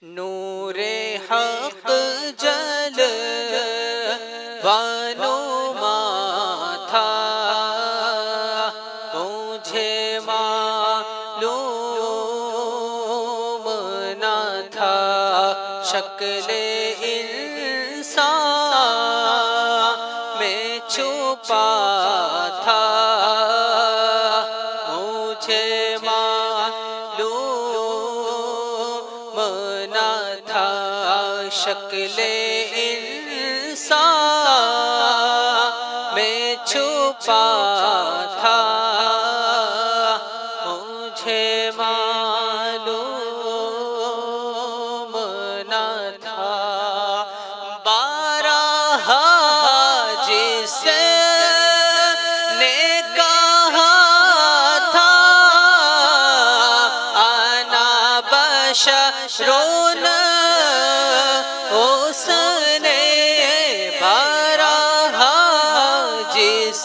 نور حق جل وانما تھا، مجھے معلوم نہ تھا، شکل انسان میں چھپا تھا، مجھے معلوم نہ تھا، شکل انسان میں چھپا تھا، مجھے معلوم نہ تھا۔ بارہا جس نے کہا تھا انا بشر، اس نے بارہا جس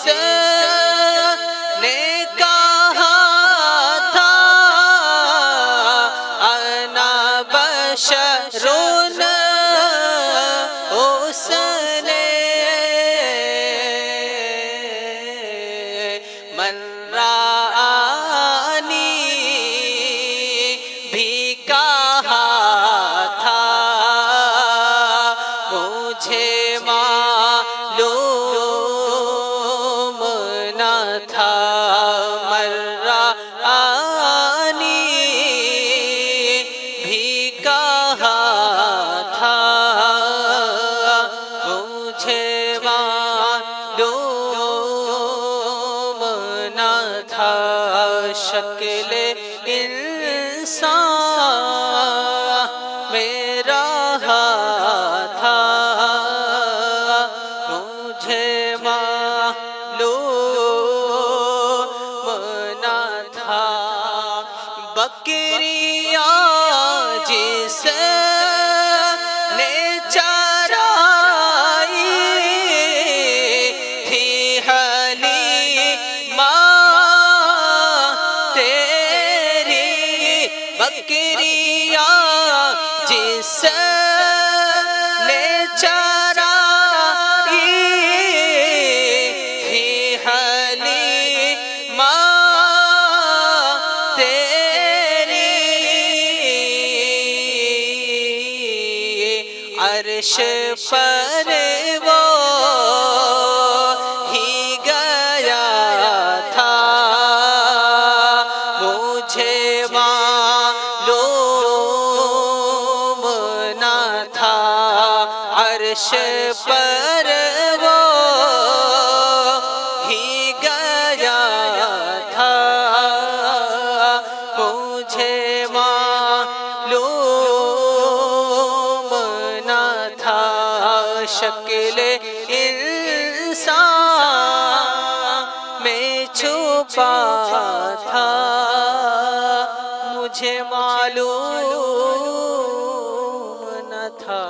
نے کہا تھا انا بشر، اس نے من رآنی بھی کہا تھا، مجھے معلوم نہ تھا، من رآنی بھی کہا تھا، مجھے معلوم نہ تھا، شکل انسان میں رہا تھا، مجھے معلوم نہ تھا۔ بکریاں جس نے چرائی تھی حلیمہ تیری، بکریاں جس نے چرائی تھی حلیمہ تیری، عرش پر وہ ہی گیا تھا، مجھے معلوم نہ تھا، عرش پر وہ ہی گیا تھا، مجھے معلوم نہ تھا، شکل انسان میں چھپا تھا، مجھے معلوم نہ تھا۔